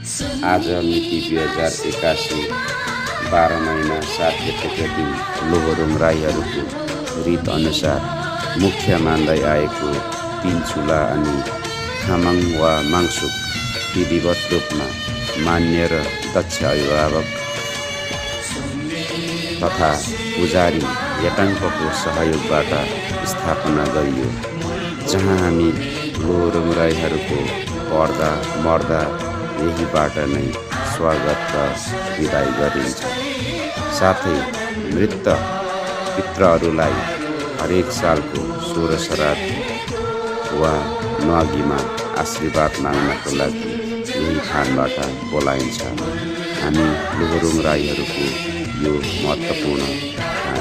आज मिति 2081 12 महिना 7 गतेका दिन लोहोरुङ राईहरूको रीत अनुसार मुख्य मान्दै आएको तीन चुला अनि खामाङ वा माङसुक विधिवत रूपमा मान्य र दक्ष अभिभावक तथा पुजारी यटाङ्कको सहयोगबाट स्थापना गरियो, जहाँ हामी लोहोरुङ राईहरूको पर्दा मर्दा यहीबाट नै स्वागत र विदाई गरिन्छ। साथै मृत पितृहरूलाई हरेक सालको 16 श्राद्ध वा न्वागीमा आशीर्वाद माग्नको लागि यही थानबाट बोलाइन्छ। हामी लोहोरुङ राईहरूको यो महत्त्वपूर्ण थान